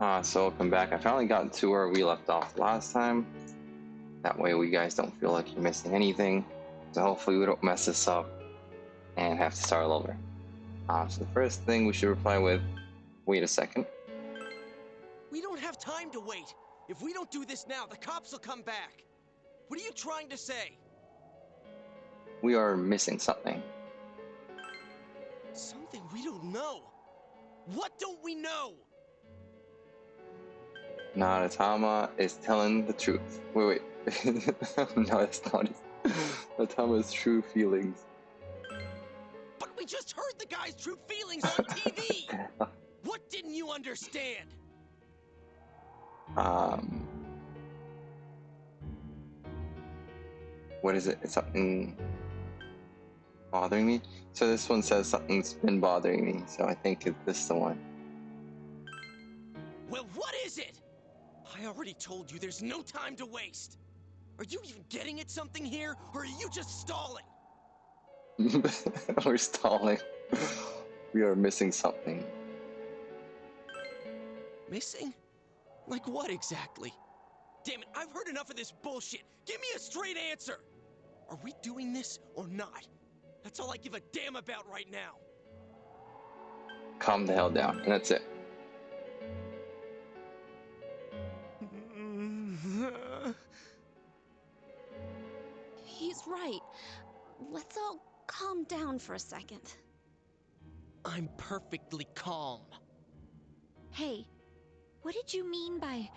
So welcome back. I finally got to where we left off last time. That way we guys don't feel like you're missing anything. So hopefully we don't mess this up and have to start all over. So the first thing we should reply with, wait a second. We don't have time to wait. If we don't do this now, the cops will come back. What are you trying to say? We are missing something. Something we don't know. What don't we know? Nagatama is telling the truth. Wait. No, that's not it. Nagatama's true feelings. But we just heard the guy's true feelings on TV! What didn't you understand? What is it? It's something bothering me. So this one says something's been bothering me. So I think this is the one. Well, what is it? I already told you there's no time to waste. Are you even getting at something here, or are you just stalling? We're stalling. We are missing something. Missing? Like what exactly? Damn it, I've heard enough of this bullshit. Give me a straight answer. Are we doing this or not? That's all I give a damn about right now. Calm the hell down, and that's it. He's right. Let's all calm down for a second. I'm perfectly calm. Hey, what did you mean by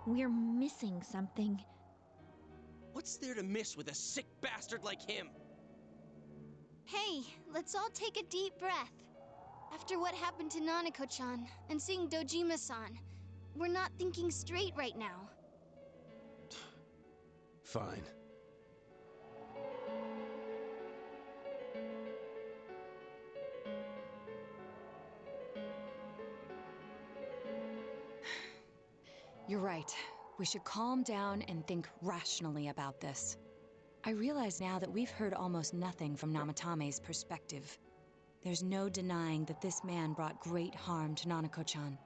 we're missing something? What's there to miss with a sick bastard like him? Hey, let's all take a deep breath. After what happened to Nanako-chan and seeing Dojima-san, we're not thinking straight right now. Fine. You're right. We should calm down and think rationally about this. I realize now that we've heard almost nothing from Namatame's perspective. There's no denying that this man brought great harm to Nanako-chan.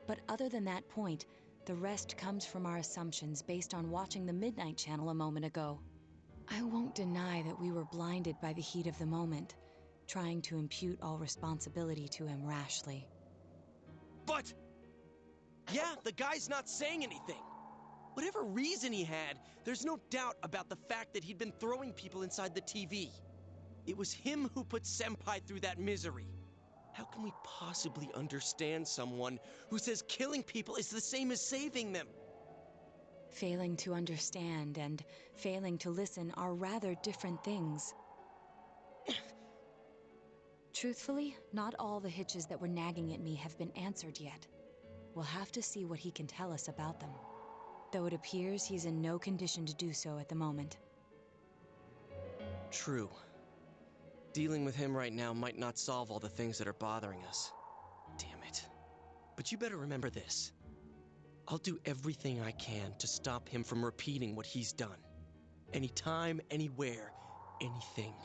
But other than that point, the rest comes from our assumptions based on watching the Midnight Channel a moment ago. I won't deny that we were blinded by the heat of the moment, trying to impute all responsibility to him rashly. But... yeah, the guy's not saying anything. Whatever reason he had, there's no doubt about the fact that he'd been throwing people inside the TV. It was him who put Senpai through that misery. How can we possibly understand someone who says killing people is the same as saving them? Failing to understand and failing to listen are rather different things. Truthfully, not all the hitches that were nagging at me have been answered yet. We'll have to see what he can tell us about them, though it appears he's in no condition to do so at the moment. True. Dealing with him right now might not solve all the things that are bothering us. Damn it. But you better remember this. I'll do everything I can to stop him from repeating what he's done. Anytime, anywhere, anything.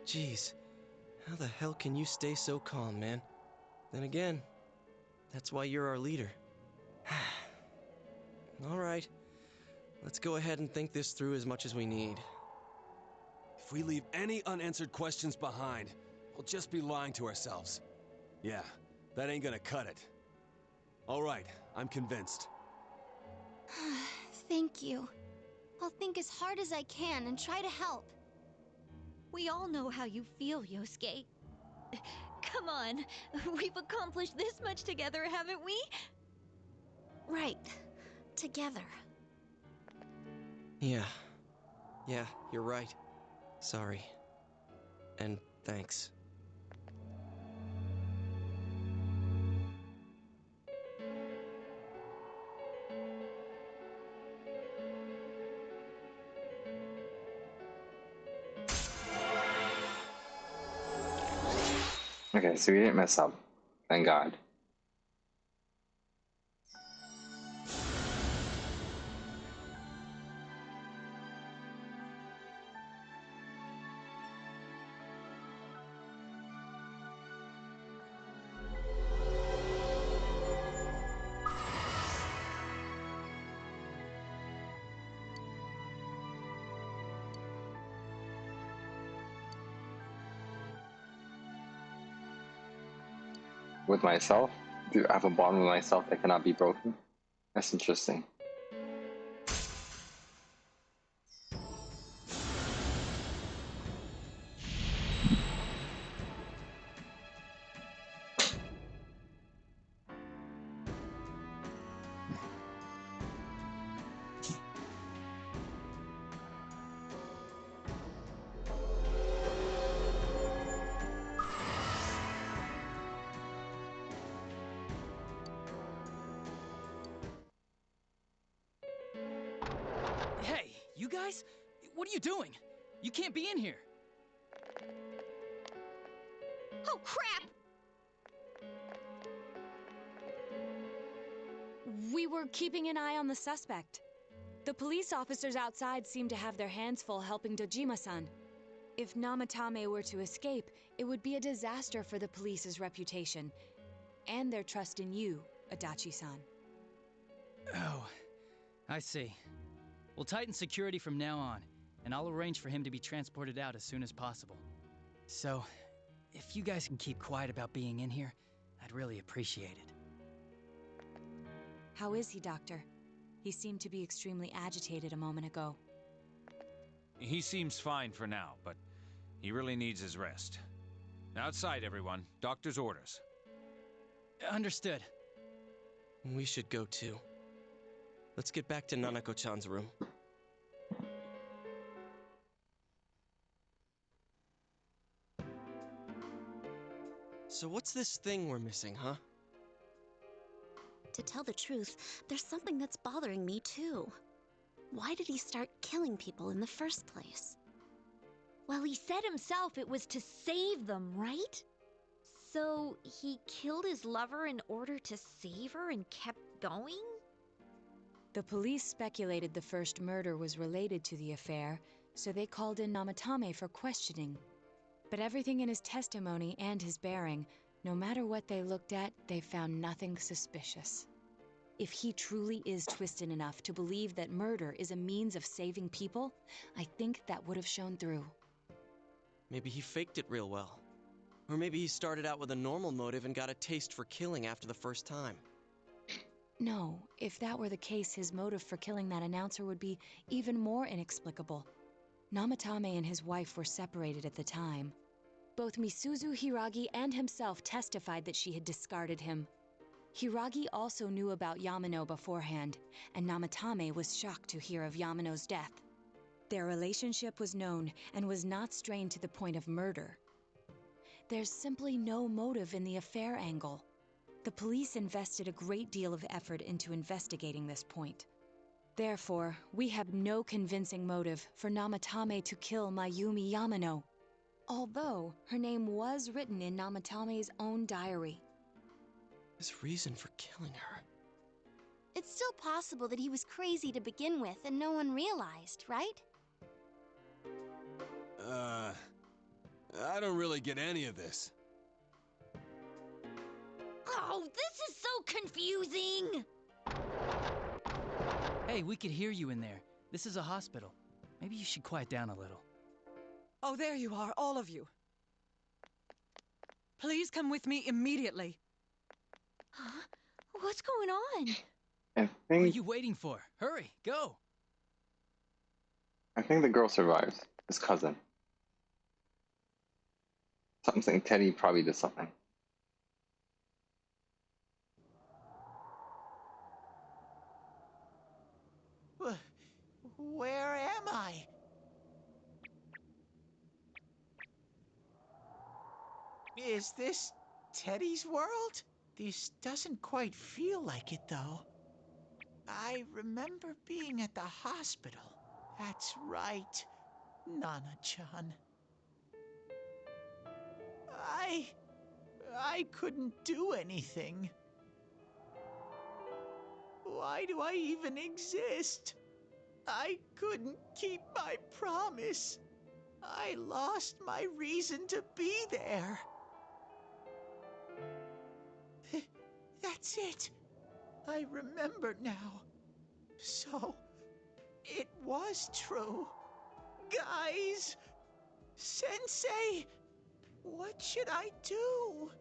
Jeez, how the hell can you stay so calm, man? Then again, that's why you're our leader. All right, let's go ahead and think this through as much as we need. If we leave any unanswered questions behind, we'll just be lying to ourselves. Yeah, that ain't gonna cut it. All right, I'm convinced. Thank you. I'll think as hard as I can and try to help. We all know how you feel, Yosuke. Come on, we've accomplished this much together, haven't we? Right, together. Yeah, you're right. Sorry. And thanks. Okay, so we didn't mess up. Thank God. with myself? Do I have a bond with myself that cannot be broken? That's interesting. Hey, you guys? What are you doing? You can't be in here. Oh, crap! We were keeping an eye on the suspect. The police officers outside seem to have their hands full helping Dojima-san. If Namatame were to escape, it would be a disaster for the police's reputation, and their trust in you, Adachi-san. Oh, I see. We'll tighten security from now on, and I'll arrange for him to be transported out as soon as possible. So, if you guys can keep quiet about being in here, I'd really appreciate it. How is he, Doctor? He seemed to be extremely agitated a moment ago. He seems fine for now, but he really needs his rest. Outside, everyone. Doctor's orders. Understood. We should go too. Let's get back to Nanako-chan's room. So what's this thing we're missing, huh? To tell the truth, there's something that's bothering me too. Why did he start killing people in the first place? Well, he said himself it was to save them, right? So he killed his lover in order to save her and kept going? The police speculated the first murder was related to the affair, so they called in Namatame for questioning. But everything in his testimony and his bearing, no matter what they looked at, they found nothing suspicious. If he truly is twisted enough to believe that murder is a means of saving people, I think that would have shown through. Maybe he faked it real well. Or maybe he started out with a normal motive and got a taste for killing after the first time. No, if that were the case, his motive for killing that announcer would be even more inexplicable. Namatame and his wife were separated at the time. Both Misuzu Hiragi and himself testified that she had discarded him. Hiragi also knew about Yamano beforehand, and Namatame was shocked to hear of Yamano's death. Their relationship was known and was not strained to the point of murder. There's simply no motive in the affair angle. The police invested a great deal of effort into investigating this point. Therefore, we have no convincing motive for Namatame to kill Mayumi Yamano, although her name was written in Namatame's own diary. His reason for killing her. It's still possible that he was crazy to begin with and no one realized, right? I don't really get any of this. Oh, this is so confusing! Hey, we could hear you in there. This is a hospital. Maybe you should quiet down a little. Oh, there you are, all of you. Please come with me immediately. Huh? What's going on? I What are think you waiting for? Hurry, go! the girl survives. His cousin. Something Teddy probably did something. Where am I? Is this Teddy's world? This doesn't quite feel like it, though. I remember being at the hospital. That's right, Nana-chan. I couldn't do anything. Why do I even exist? I couldn't keep my promise. I lost my reason to be there. That's it. I remember now. So, it was true. Guys! Sensei! What should I do?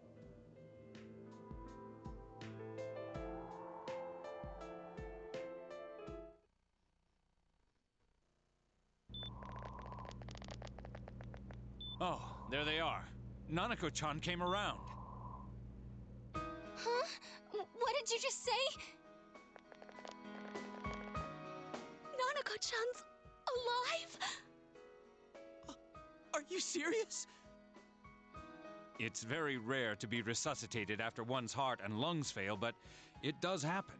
Oh, there they are. Nanako-chan came around. Huh? What did you just say? Nanako-chan's alive? Are you serious? It's very rare to be resuscitated after one's heart and lungs fail, but it does happen.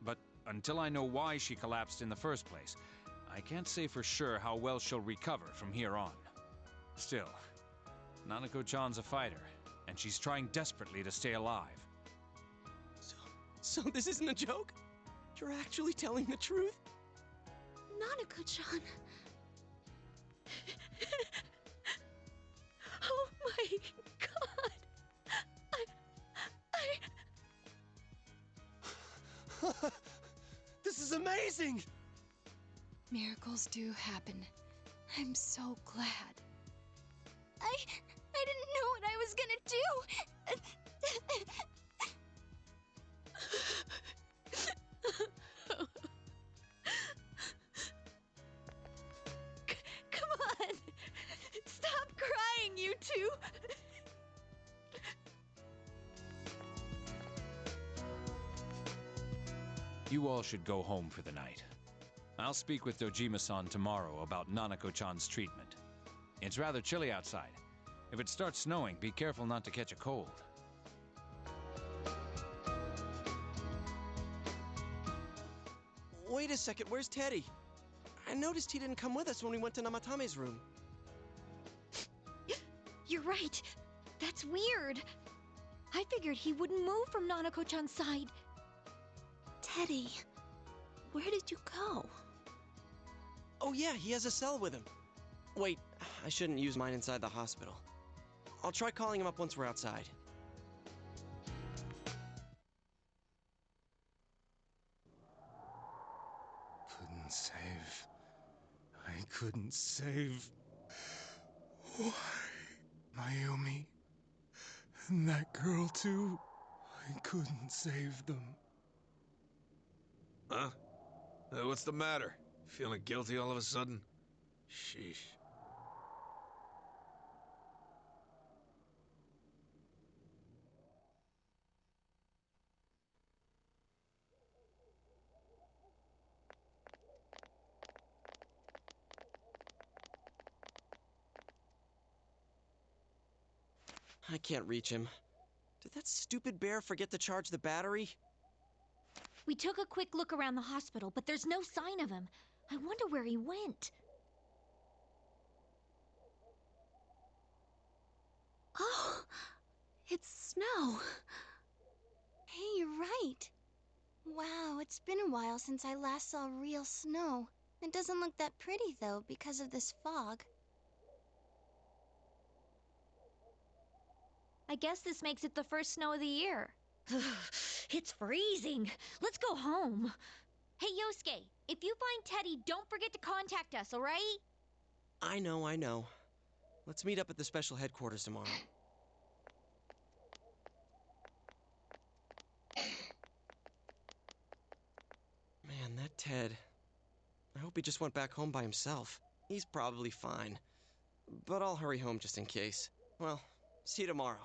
But until I know why she collapsed in the first place, I can't say for sure how well she'll recover from here on. Still, Nanako-chan's a fighter, and she's trying desperately to stay alive. So this isn't a joke? You're actually telling the truth? Nanako-chan. Oh my god. This is amazing! Miracles do happen. I'm so glad. I didn't know what I was gonna do. Come on! Stop crying, you two! You all should go home for the night. I'll speak with Dojima-san tomorrow about Nanako-chan's treatment. It's rather chilly outside. If it starts snowing, be careful not to catch a cold. Wait a second, where's Teddy? I noticed he didn't come with us when we went to Namatame's room. You're right. That's weird. I figured he wouldn't move from Nanako-chan's side. Teddy, where did you go? Oh yeah, he has a cell with him. Wait, I shouldn't use mine inside the hospital. I'll try calling him up once we're outside. Couldn't save. I couldn't save. Why? Mayumi. And that girl too. I couldn't save them. Huh? What's the matter? Feeling guilty all of a sudden? Sheesh. I can't reach him. Did that stupid bear forget to charge the battery? We took a quick look around the hospital, but there's no sign of him. I wonder where he went. Oh, it's snow. Hey, you're right. Wow, it's been a while since I last saw real snow. It doesn't look that pretty, though, because of this fog. I guess this makes it the first snow of the year. It's freezing. Let's go home. Hey, Yosuke, if you find Teddy, don't forget to contact us, all right? I know. Let's meet up at the special headquarters tomorrow. Man, that Ted. I hope he just went back home by himself. He's probably fine. But I'll hurry home just in case. Well, see you tomorrow.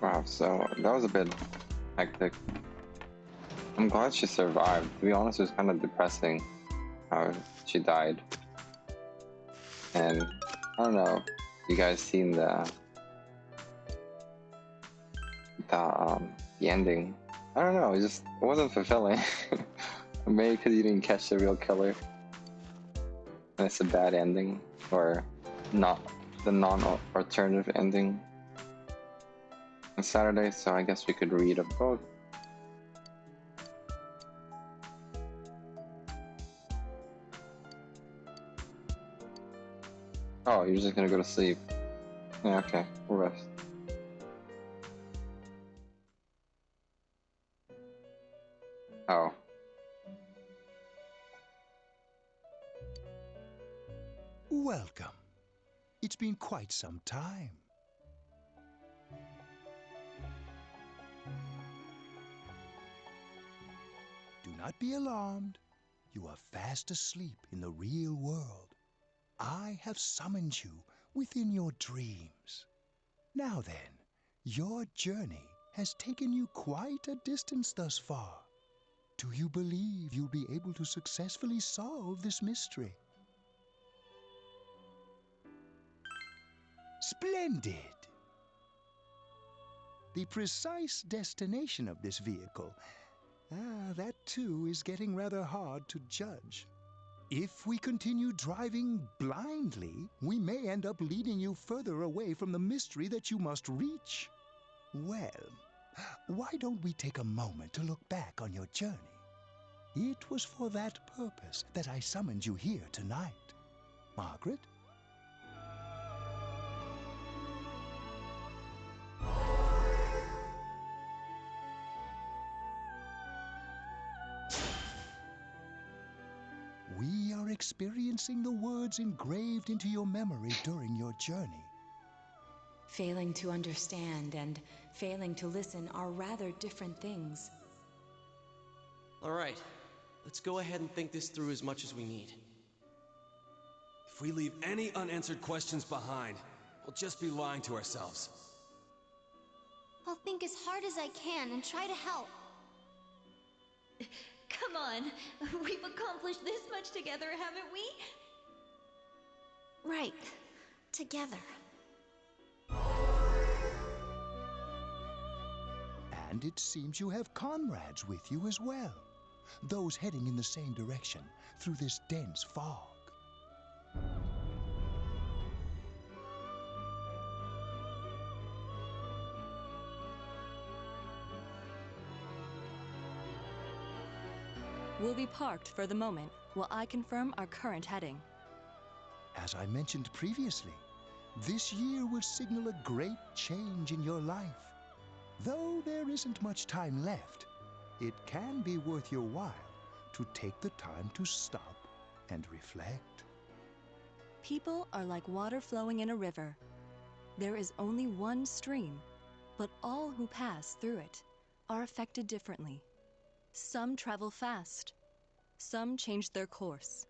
Wow, so that was a bit hectic. I'm glad she survived. To be honest, it was kind of depressing how she died. And I don't know, you guys seen the ending? I don't know, it wasn't fulfilling. Maybe because you didn't catch the real killer. And it's a bad ending, or not the non-alternative ending. On Saturday, so I guess we could read a book. Oh, you're just gonna go to sleep. Yeah, okay, we'll rest. Oh. Welcome. It's been quite some time. Do not be alarmed. You are fast asleep in the real world. I have summoned you within your dreams. Now then, your journey has taken you quite a distance thus far. Do you believe you'll be able to successfully solve this mystery? Splendid! The precise destination of this vehicle, that too is getting rather hard to judge. If we continue driving blindly, we may end up leading you further away from the mystery that you must reach. Well, why don't we take a moment to look back on your journey? It was for that purpose that I summoned you here tonight. Margaret? We are experiencing the words engraved into your memory during your journey. Failing to understand and failing to listen are rather different things. All right, let's go ahead and think this through as much as we need. If we leave any unanswered questions behind, we'll just be lying to ourselves. I'll think as hard as I can and try to help. Come on. We've accomplished this much together, haven't we? Right. Together. And it seems you have comrades with you as well. Those heading in the same direction through this dense fog. We'll be parked for the moment while I confirm our current heading. As I mentioned previously, this year will signal a great change in your life. Though there isn't much time left, it can be worth your while to take the time to stop and reflect. People are like water flowing in a river. There is only one stream, but all who pass through it are affected differently. Some travel fast, some change their course,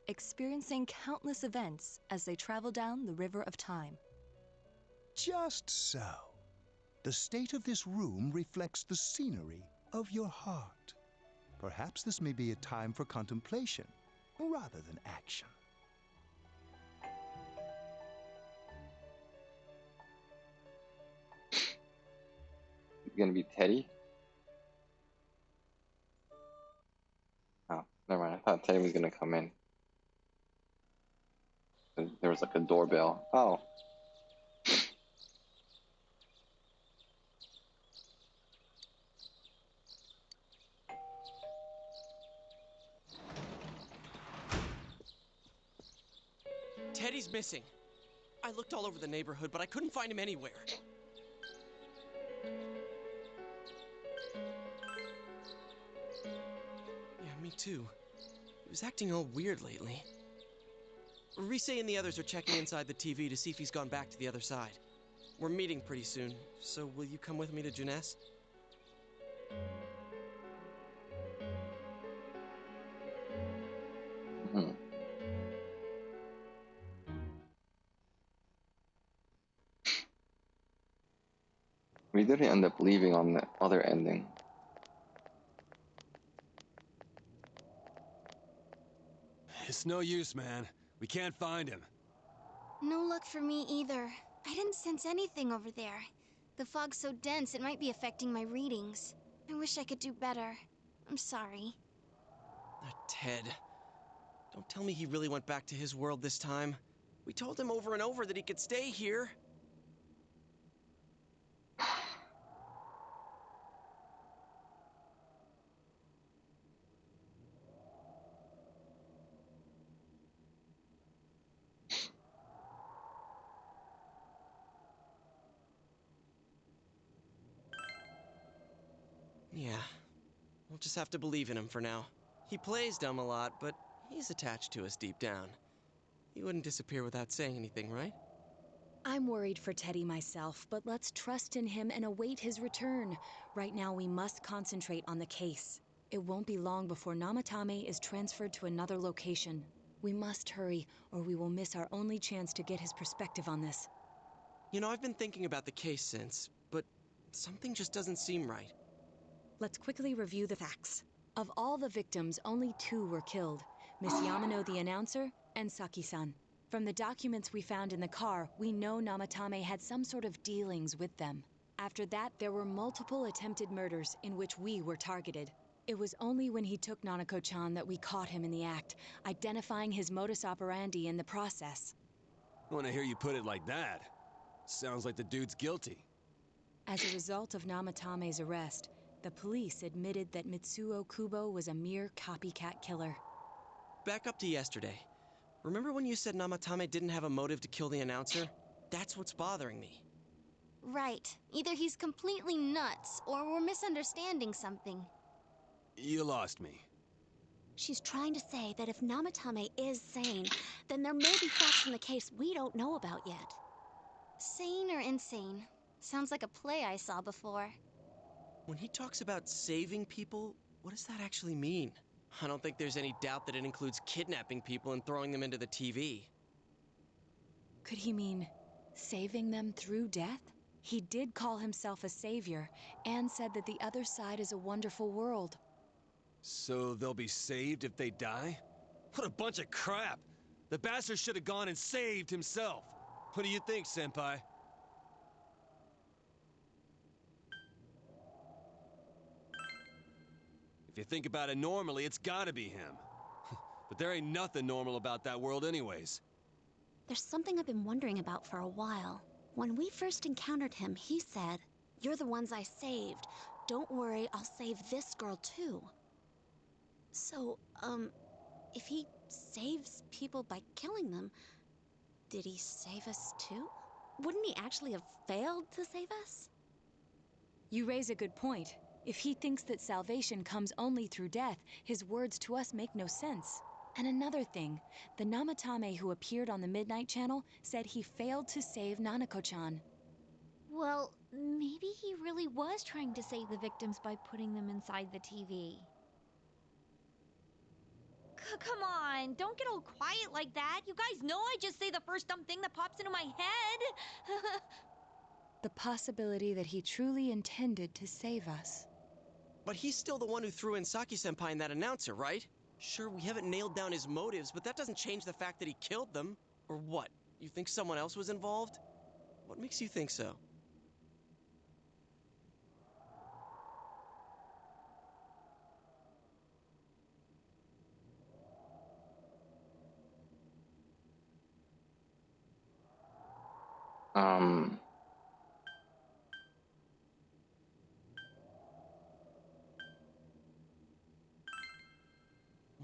experiencing countless events as they travel down the river of time. Just so. The state of this room reflects the scenery of your heart. Perhaps this may be a time for contemplation rather than action. It's gonna be Teddy? Oh, never mind. I thought Teddy was gonna come in. There was like a doorbell. Oh. Teddy's missing. I looked all over the neighborhood, but I couldn't find him anywhere. Yeah, me too. He was acting all weird lately. Rise and the others are checking inside the TV to see if he's gone back to the other side. We're meeting pretty soon, so will you come with me to Junes? We didn't end up leaving on the other ending. It's no use, man. We can't find him. No luck for me either. I didn't sense anything over there. The fog's so dense it might be affecting my readings. I wish I could do better. I'm sorry. Ted. Don't tell me he really went back to his world this time. We told him over and over that he could stay here. Yeah, we'll just have to believe in him for now. He plays dumb a lot, but he's attached to us deep down. He wouldn't disappear without saying anything, right? I'm worried for Teddy myself, but let's trust in him and await his return. Right now, we must concentrate on the case. It won't be long before Namatame is transferred to another location. We must hurry, or we will miss our only chance to get his perspective on this. You know, I've been thinking about the case since, but something just doesn't seem right. Let's quickly review the facts. Of all the victims, only 2 were killed. Miss Yamano the announcer, and Saki-san. From the documents we found in the car, we know Namatame had some sort of dealings with them. After that, there were multiple attempted murders in which we were targeted. It was only when he took Nanako-chan that we caught him in the act, identifying his modus operandi in the process. When I hear you put it like that, sounds like the dude's guilty. As a result of Namatame's arrest, the police admitted that Mitsuo Kubo was a mere copycat killer. Back up to yesterday. Remember when you said Namatame didn't have a motive to kill the announcer? That's what's bothering me. Right. Either he's completely nuts, or we're misunderstanding something. You lost me. She's trying to say that if Namatame is sane, then there may be facts in the case we don't know about yet. Sane or insane? Sounds like a play I saw before. When he talks about saving people, what does that actually mean? I don't think there's any doubt that it includes kidnapping people and throwing them into the TV. Could he mean saving them through death? He did call himself a savior and said that the other side is a wonderful world. So they'll be saved if they die? What a bunch of crap! The bastard should have gone and saved himself. What do you think, Senpai? If you think about it normally, it's gotta be him. But there ain't nothing normal about that world anyways. There's something I've been wondering about for a while. When we first encountered him, he said, "You're the ones I saved. Don't worry, I'll save this girl too." So, if he saves people by killing them, did he save us too? Wouldn't he actually have failed to save us? You raise a good point. If he thinks that salvation comes only through death, his words to us make no sense. And another thing, the Namatame who appeared on the Midnight Channel said he failed to save Nanako-chan. Well, maybe he really was trying to save the victims by putting them inside the TV. Come on, don't get all quiet like that. You guys know I just say the first dumb thing that pops into my head. The possibility that he truly intended to save us. But he's still the one who threw in Saki-senpai and that announcer, right? Sure, we haven't nailed down his motives, but that doesn't change the fact that he killed them. Or what? You think someone else was involved? What makes you think so?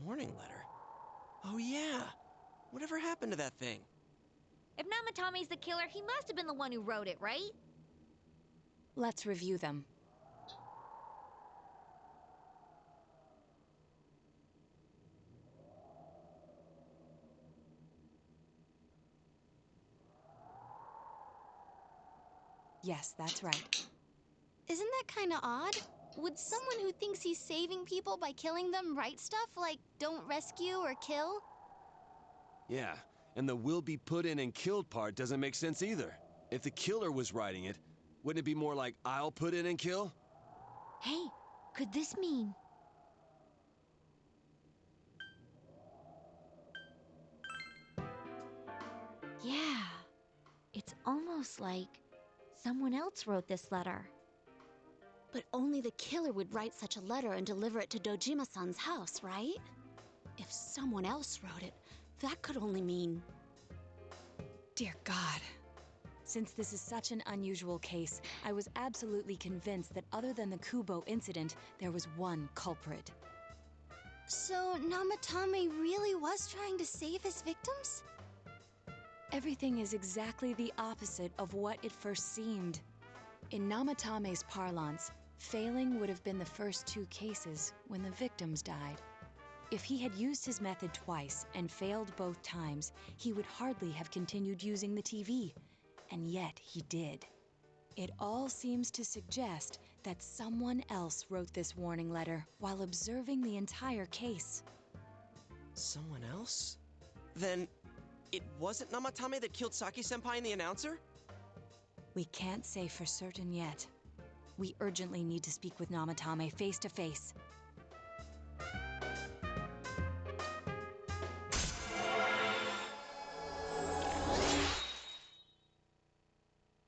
Warning letter? Oh yeah! Whatever happened to that thing? If Namatame's the killer, he must have been the one who wrote it, right? Let's review them. Yes, that's right. Isn't that kinda odd? Would someone who thinks he's saving people by killing them write stuff like, "Don't rescue or kill"? Yeah, and the "will be put in and killed" part doesn't make sense either. If the killer was writing it, wouldn't it be more like, "I'll put in and kill"? Hey, could this mean... Yeah, it's almost like someone else wrote this letter. But only the killer would write such a letter and deliver it to Dojima-san's house, right? If someone else wrote it, that could only mean... Dear God. Since this is such an unusual case, I was absolutely convinced that other than the Kubo incident, there was one culprit. So, Namatame really was trying to save his victims? Everything is exactly the opposite of what it first seemed. In Namatame's parlance, failing would have been the first 2 cases when the victims died. If he had used his method twice and failed both times, he would hardly have continued using the TV. And yet he did. It all seems to suggest that someone else wrote this warning letter while observing the entire case. Someone else? Then, it wasn't Namatame that killed Saki-senpai and the announcer? We can't say for certain yet. We urgently need to speak with Namatame face to face.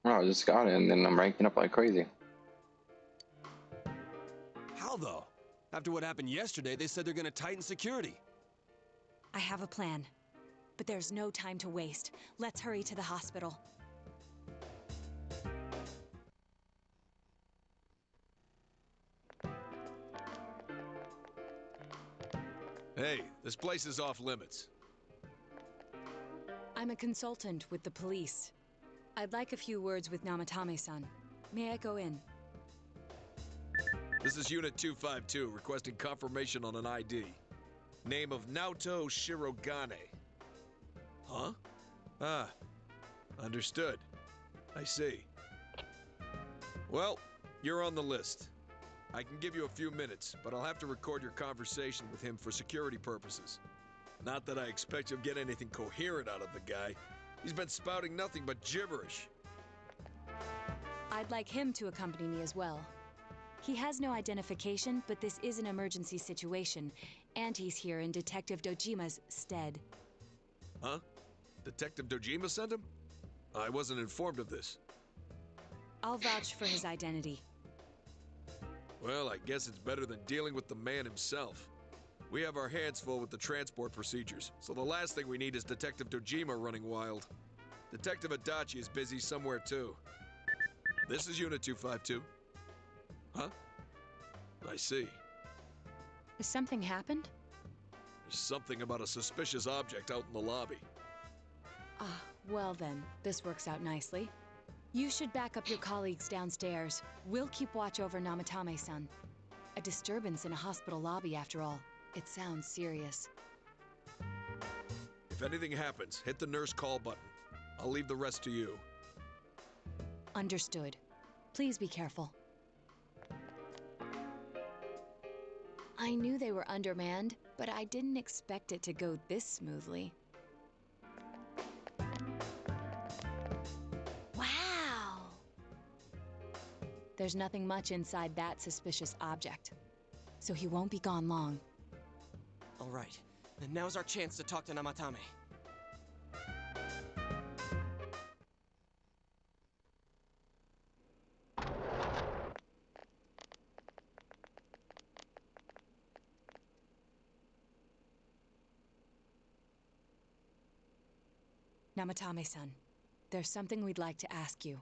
Oh, I just got it, and then I'm ranking up like crazy. How though? After what happened yesterday, they said they're gonna tighten security. I have a plan. But there's no time to waste. Let's hurry to the hospital. Hey, this place is off limits. I'm a consultant with the police. I'd like a few words with Namatame-san. May I go in? This is Unit 252, requesting confirmation on an ID. Name of Naoto Shirogane. Huh? Ah, understood. I see. Well, you're on the list. I can give you a few minutes, but I'll have to record your conversation with him for security purposes. Not that I expect you'll get anything coherent out of the guy. He's been spouting nothing but gibberish. I'd like him to accompany me as well. He has no identification, but this is an emergency situation, and he's here in Detective Dojima's stead. Huh? Detective Dojima sent him? I wasn't informed of this. I'll vouch for his identity. Well, I guess it's better than dealing with the man himself. We have our hands full with the transport procedures, so the last thing we need is Detective Dojima running wild. Detective Adachi is busy somewhere too. This is Unit 252. Huh? I see. Has something happened? There's something about a suspicious object out in the lobby. Ah, well then, this works out nicely. You should back up your colleagues downstairs. We'll keep watch over Namatame-san. A disturbance in a hospital lobby, after all. It sounds serious. If anything happens, hit the nurse call button. I'll leave the rest to you. Understood. Please be careful. I knew they were undermanned, but I didn't expect it to go this smoothly. Wow! There's nothing much inside that suspicious object, so he won't be gone long. All right, then now's our chance to talk to Namatame. Namatame-san, there's something we'd like to ask you.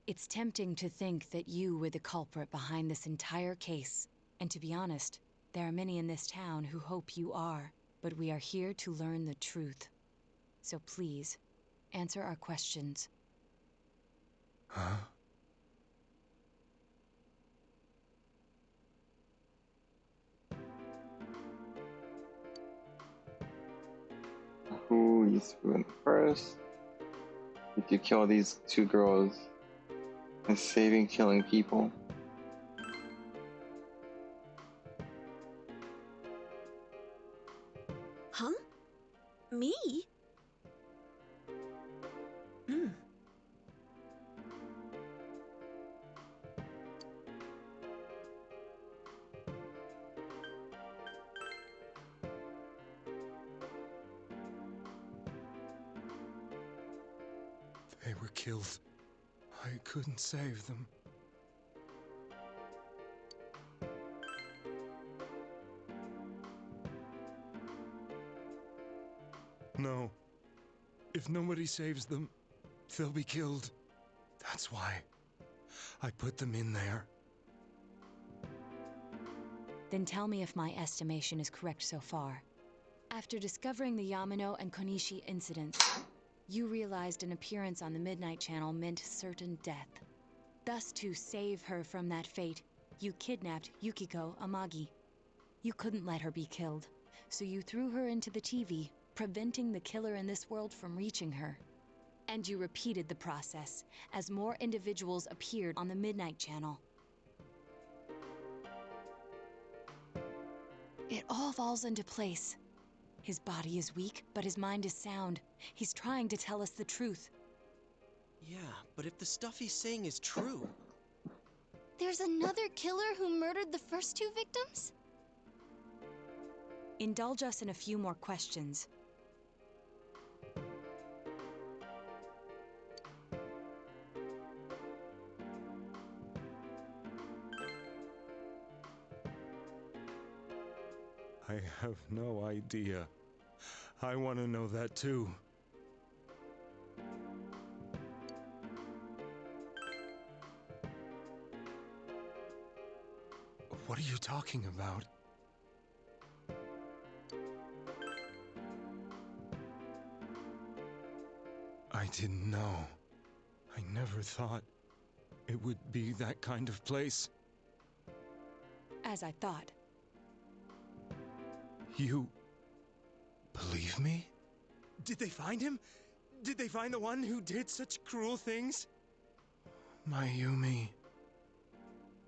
It's tempting to think that you were the culprit behind this entire case. And to be honest, there are many in this town who hope you are. But we are here to learn the truth. So please, answer our questions. Huh? Who you threw in first? Did you kill these 2 girls and saving killing people? Huh? Me? Hmm. They were killed. I couldn't save them. If nobody saves them, they'll be killed. That's why I put them in there. Then tell me if my estimation is correct so far. After discovering the Yamano and Konishi incidents, you realized an appearance on the Midnight Channel meant certain death. Thus, to save her from that fate, you kidnapped Yukiko Amagi. You couldn't let her be killed, so you threw her into the TV, preventing the killer in this world from reaching her. And you repeated the process as more individuals appeared on the Midnight Channel. It all falls into place. His body is weak, but his mind is sound. He's trying to tell us the truth. Yeah, but if the stuff he's saying is true... There's another killer who murdered the first two victims? Indulge us in a few more questions. I have no idea. I want to know that too. What are you talking about? I didn't know. I never thought it would be that kind of place. As I thought. You believe me? Did they find him? Did they find the one who did such cruel things? Mayumi.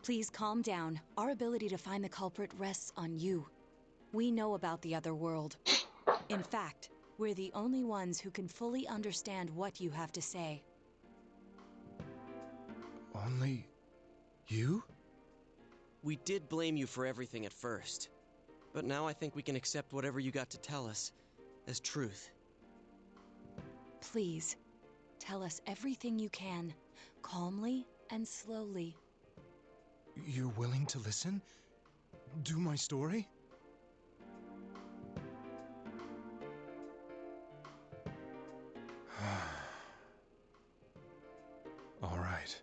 Please calm down. Our ability to find the culprit rests on you. We know about the other world. In fact, we're the only ones who can fully understand what you have to say. Only you? We did blame you for everything at first. But now I think we can accept whatever you got to tell us as truth. Please, tell us everything you can, calmly and slowly. You're willing to listen? Do my story? All right.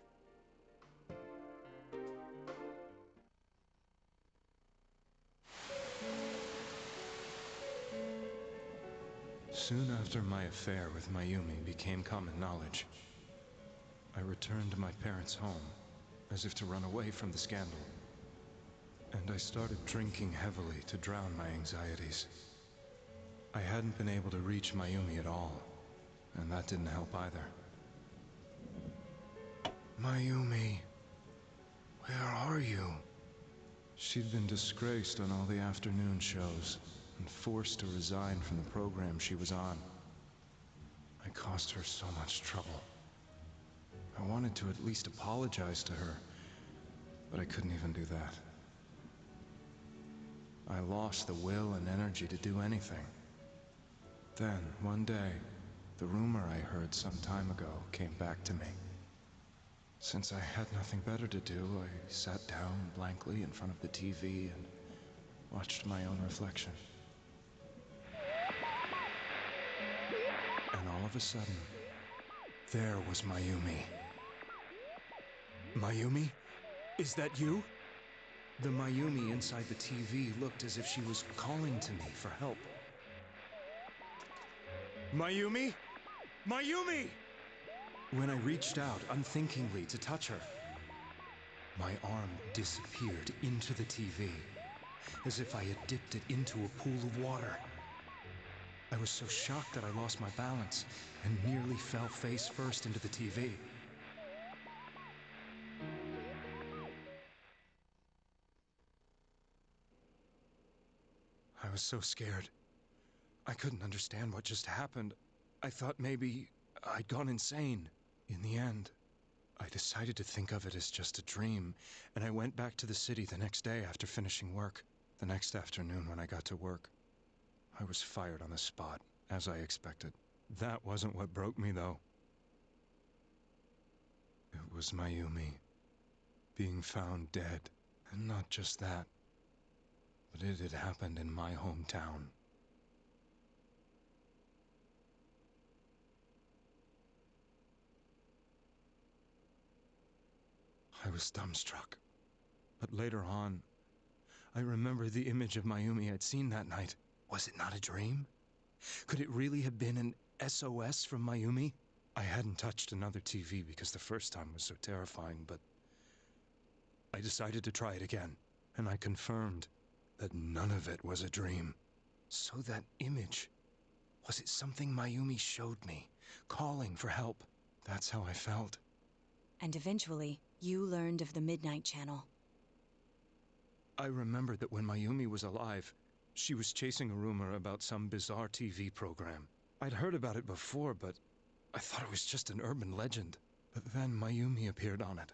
Soon after my affair with Mayumi became common knowledge, I returned to my parents' home, as if to run away from the scandal. And I started drinking heavily to drown my anxieties. I hadn't been able to reach Mayumi at all, and that didn't help either. Mayumi, where are you? She'd been disgraced on all the afternoon shows, and forced to resign from the program she was on. I caused her so much trouble. I wanted to at least apologize to her, but I couldn't even do that. I lost the will and energy to do anything. Then, one day, the rumor I heard some time ago came back to me. Since I had nothing better to do, I sat down blankly in front of the TV and watched my own reflection. And all of a sudden, there was Mayumi. Mayumi? Is that you? The Mayumi inside the TV looked as if she was calling to me for help. Mayumi? Mayumi! When I reached out unthinkingly to touch her, my arm disappeared into the TV, as if I had dipped it into a pool of water. I was so shocked that I lost my balance and nearly fell face first into the TV. I was so scared. I couldn't understand what just happened. I thought maybe I'd gone insane. In the end, I decided to think of it as just a dream, and I went back to the city the next day after finishing work. The next afternoon when I got to work, I was fired on the spot, as I expected. That wasn't what broke me, though. It was Mayumi being found dead. And not just that, but it had happened in my hometown. I was dumbstruck. But later on, I remember the image of Mayumi I'd seen that night. Was it not a dream? Could it really have been an SOS from Mayumi? I hadn't touched another TV because the first time was so terrifying, but I decided to try it again, and I confirmed that none of it was a dream. So that image, was it something Mayumi showed me, calling for help? That's how I felt. And eventually, you learned of the Midnight Channel. I remembered that when Mayumi was alive, she was chasing a rumor about some bizarre TV program. I'd heard about it before, but I thought it was just an urban legend. But then Mayumi appeared on it,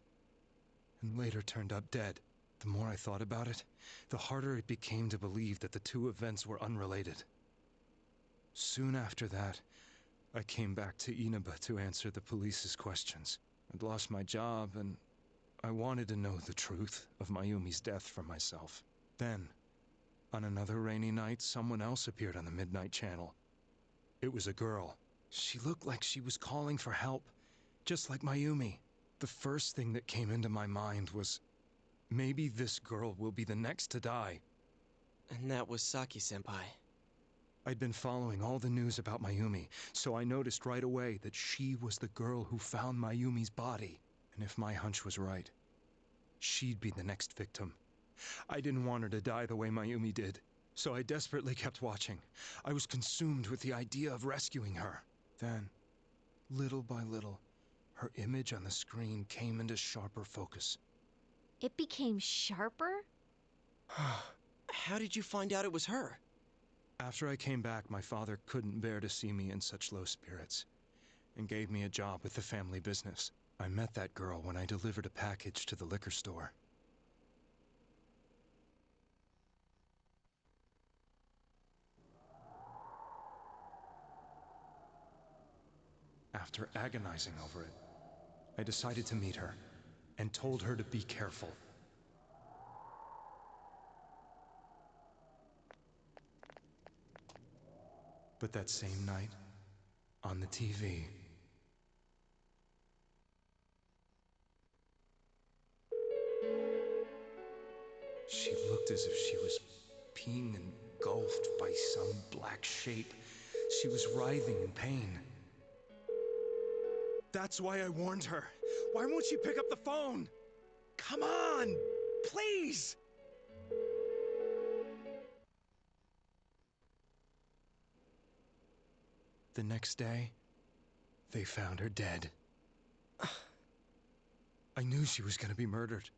and later turned up dead. The more I thought about it, the harder it became to believe that the two events were unrelated. Soon after that, I came back to Inaba to answer the police's questions. I'd lost my job, and I wanted to know the truth of Mayumi's death for myself. Then, on another rainy night, someone else appeared on the Midnight Channel. It was a girl. She looked like she was calling for help, just like Mayumi. The first thing that came into my mind was, maybe this girl will be the next to die. And that was Saki-senpai. I'd been following all the news about Mayumi, so I noticed right away that she was the girl who found Mayumi's body. And if my hunch was right, she'd be the next victim. I didn't want her to die the way Mayumi did, so I desperately kept watching. I was consumed with the idea of rescuing her. Then, little by little, her image on the screen came into sharper focus. It became sharper? How did you find out it was her? After I came back, my father couldn't bear to see me in such low spirits, and gave me a job with the family business. I met that girl when I delivered a package to the liquor store. After agonizing over it, I decided to meet her, and told her to be careful. But that same night, on the TV, she looked as if she was being engulfed by some black shape. She was writhing in pain. That's why I warned her. Why won't she pick up the phone? Come on, please! The next day, they found her dead. I knew she was gonna be murdered,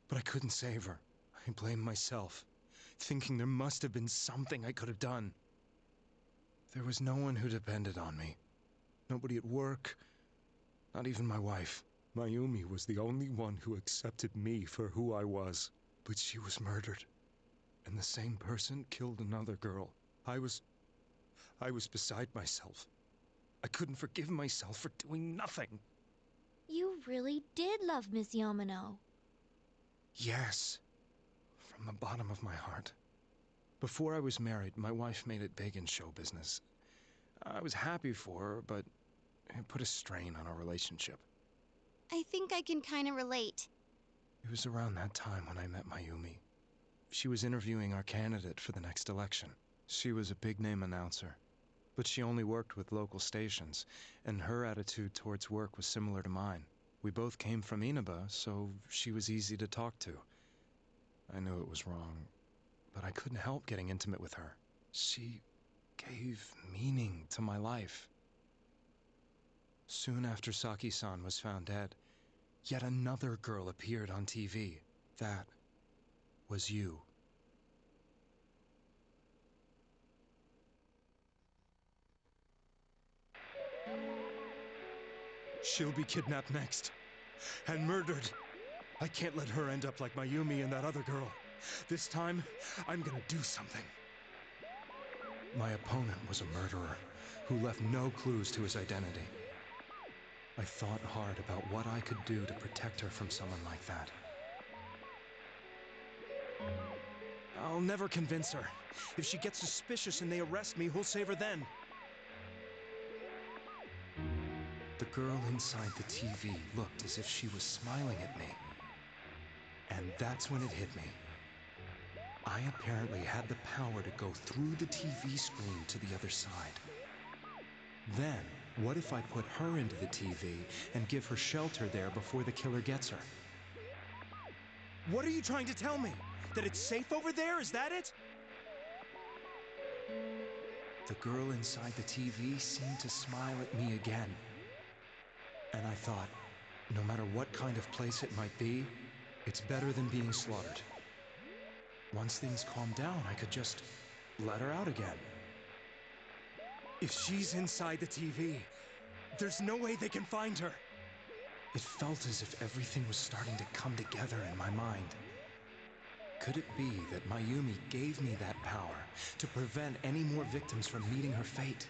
but I couldn't save her. I blamed myself, thinking there must have been something I could have done. There was no one who depended on me. Nobody at work, not even my wife. Mayumi was the only one who accepted me for who I was. But she was murdered, and the same person killed another girl. I was beside myself. I couldn't forgive myself for doing nothing. You really did love Miss Yamano. Yes, from the bottom of my heart. Before I was married, my wife made it big in show business. I was happy for her, but it put a strain on our relationship. I think I can kind of relate. It was around that time when I met Mayumi. She was interviewing our candidate for the next election. She was a big-name announcer, but she only worked with local stations, and her attitude towards work was similar to mine. We both came from Inaba, so she was easy to talk to. I knew it was wrong, but I couldn't help getting intimate with her. She gave meaning to my life. Soon after Saki-san was found dead, yet another girl appeared on TV. That was you. She'll be kidnapped next, and murdered. I can't let her end up like Mayumi and that other girl. This time, I'm gonna do something. My opponent was a murderer who left no clues to his identity. I thought hard about what I could do to protect her from someone like that. I'll never convince her. If she gets suspicious and they arrest me, who'll save her then? The girl inside the TV looked as if she was smiling at me. And that's when it hit me. I apparently had the power to go through the TV screen to the other side. Then, what if I put her into the TV and give her shelter there before the killer gets her? What are you trying to tell me? That it's safe over there? Is that it? The girl inside the TV seemed to smile at me again. And I thought, no matter what kind of place it might be, it's better than being slaughtered. Once things calmed down, I could just let her out again. If she's inside the TV, there's no way they can find her. It felt as if everything was starting to come together in my mind. Could it be that Mayumi gave me that power to prevent any more victims from meeting her fate?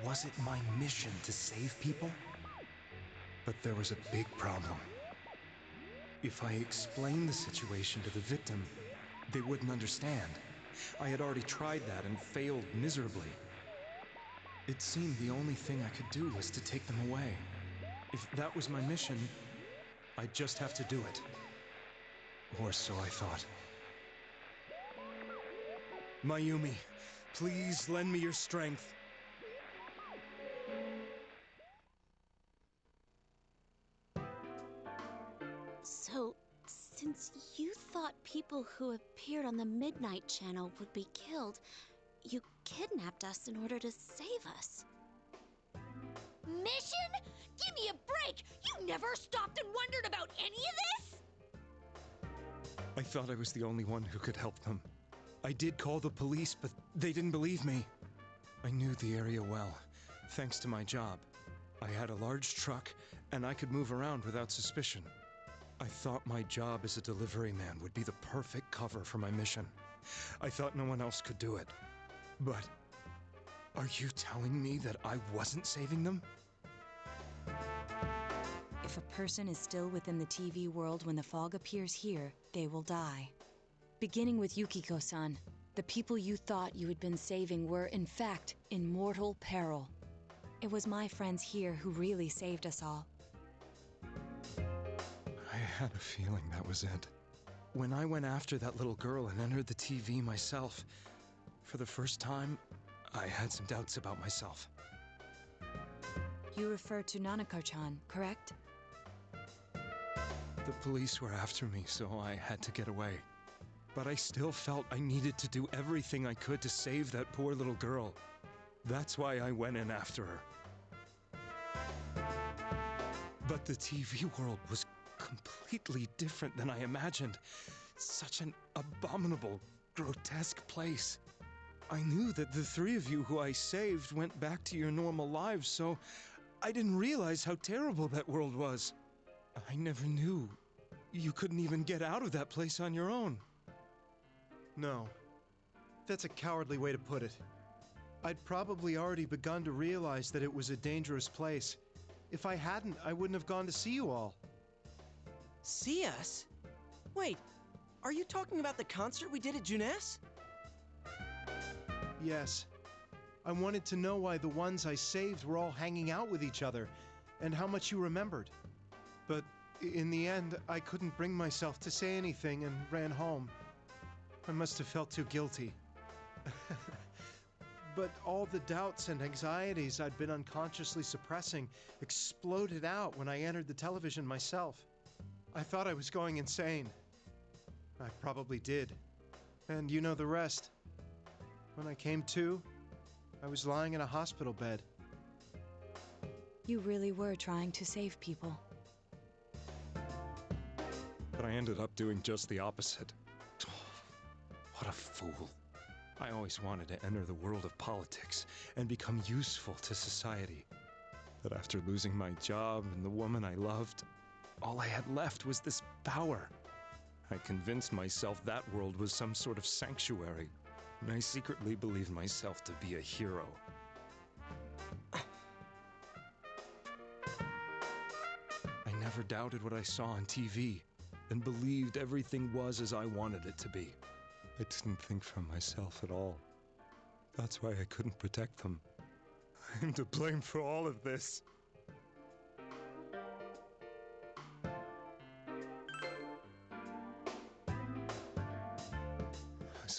Was it my mission to save people? But there was a big problem. If I explained the situation to the victim, they wouldn't understand. I had already tried that and failed miserably. It seemed the only thing I could do was to take them away. If that was my mission, I'd just have to do it. Or so I thought. Mayumi, please lend me your strength. So, since you thought people who appeared on the Midnight Channel would be killed, you kidnapped us in order to save us. Mission? Give me a break! You never stopped and wondered about any of this? I thought I was the only one who could help them. I did call the police, but they didn't believe me. I knew the area well, thanks to my job. I had a large truck, and I could move around without suspicion. I thought my job as a delivery man would be the perfect cover for my mission. I thought no one else could do it. But are you telling me that I wasn't saving them? If a person is still within the TV world when the fog appears here, they will die. Beginning with Yukiko-san, the people you thought you had been saving were, in fact, in mortal peril. It was my friends here who really saved us all. I had a feeling that was it. When I went after that little girl and entered the TV myself, for the first time, I had some doubts about myself. You refer to Nanako-chan, correct? The police were after me, so I had to get away. But I still felt I needed to do everything I could to save that poor little girl. That's why I went in after her. But the TV world was completely different than I imagined. Such an abominable, grotesque place. I knew that the three of you who I saved went back to your normal lives, so I didn't realize how terrible that world was. I never knew you couldn't even get out of that place on your own. No. That's a cowardly way to put it. I'd probably already begun to realize that it was a dangerous place. If I hadn't, I wouldn't have gone to see you all. See us? Wait, are you talking about the concert we did at Junes? Yes. I wanted to know why the ones I saved were all hanging out with each other, and how much you remembered. But in the end, I couldn't bring myself to say anything and ran home. I must have felt too guilty. But all the doubts and anxieties I'd been unconsciously suppressing exploded out when I entered the television myself. I thought I was going insane. I probably did. And you know the rest. When I came to, I was lying in a hospital bed. You really were trying to save people. But I ended up doing just the opposite. What a fool. I always wanted to enter the world of politics and become useful to society. But after losing my job and the woman I loved, all I had left was this power. I convinced myself that world was some sort of sanctuary, and I secretly believed myself to be a hero. I never doubted what I saw on TV, and believed everything was as I wanted it to be. I didn't think for myself at all. That's why I couldn't protect them. I'm to blame for all of this.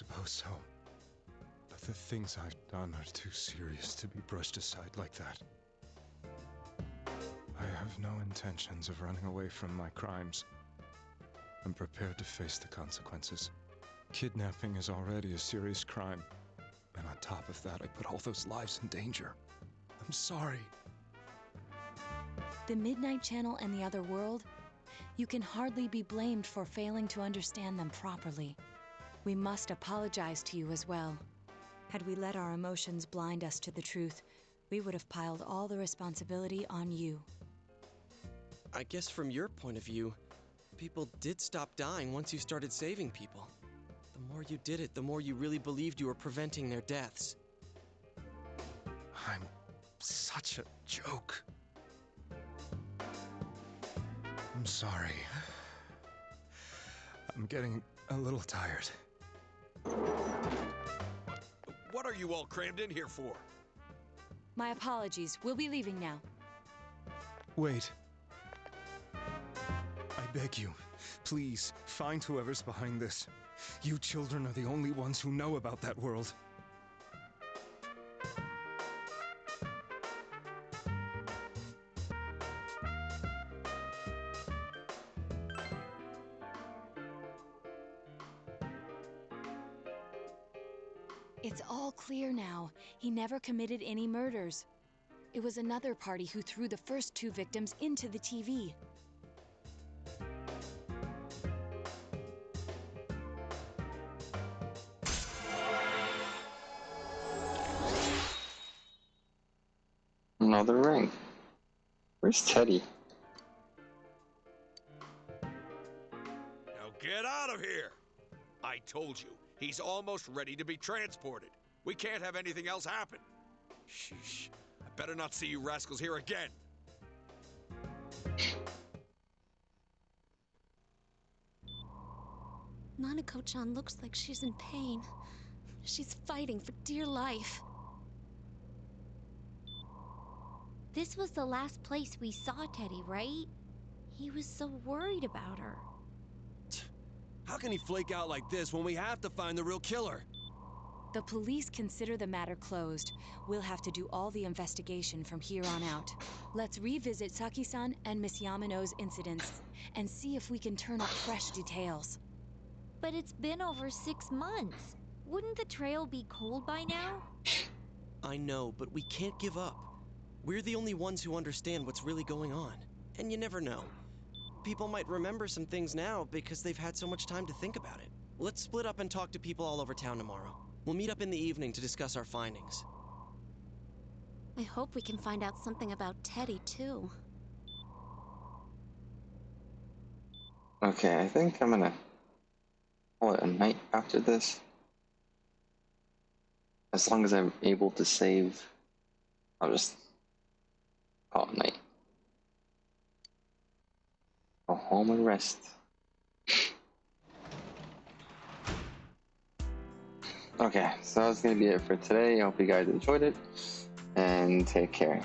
suppose so. But the things I've done are too serious to be brushed aside like that. I have no intentions of running away from my crimes. I'm prepared to face the consequences. Kidnapping is already a serious crime. And on top of that, I put all those lives in danger. I'm sorry. The Midnight Channel and the other world? You can hardly be blamed for failing to understand them properly. We must apologize to you as well. Had we let our emotions blind us to the truth, we would have piled all the responsibility on you. I guess from your point of view, people did stop dying once you started saving people. The more you did it, the more you really believed you were preventing their deaths. I'm such a joke. I'm sorry. I'm getting a little tired. What are you all crammed in here for? My apologies. We'll be leaving now. Wait. I beg you, please, find whoever's behind this. You children are the only ones who know about that world. It's all clear now. He never committed any murders. It was another party who threw the first 2 victims into the TV. Another ring. Where's Teddy? Now get out of here! I told you, he's almost ready to be transported. We can't have anything else happen. Sheesh. I better not see you rascals here again. Nanako-chan looks like she's in pain. She's fighting for dear life. This was the last place we saw Teddy, right? He was so worried about her. How can he flake out like this when we have to find the real killer? The police consider the matter closed. We'll have to do all the investigation from here on out. Let's revisit Saki-san and Miss Yamano's incidents and see if we can turn up fresh details. But it's been over 6 months. Wouldn't the trail be cold by now? I know, but we can't give up. We're the only ones who understand what's really going on. And you never know. People might remember some things now because they've had so much time to think about it. Let's split up and talk to people all over town tomorrow. We'll meet up in the evening to discuss our findings. I hope we can find out something about Teddy, too. Okay, I think I'm gonna call it a night after this. As long as I'm able to save, I'll just call it night. Go home and rest. Okay, so that's gonna be it for today. I hope you guys enjoyed it, and take care.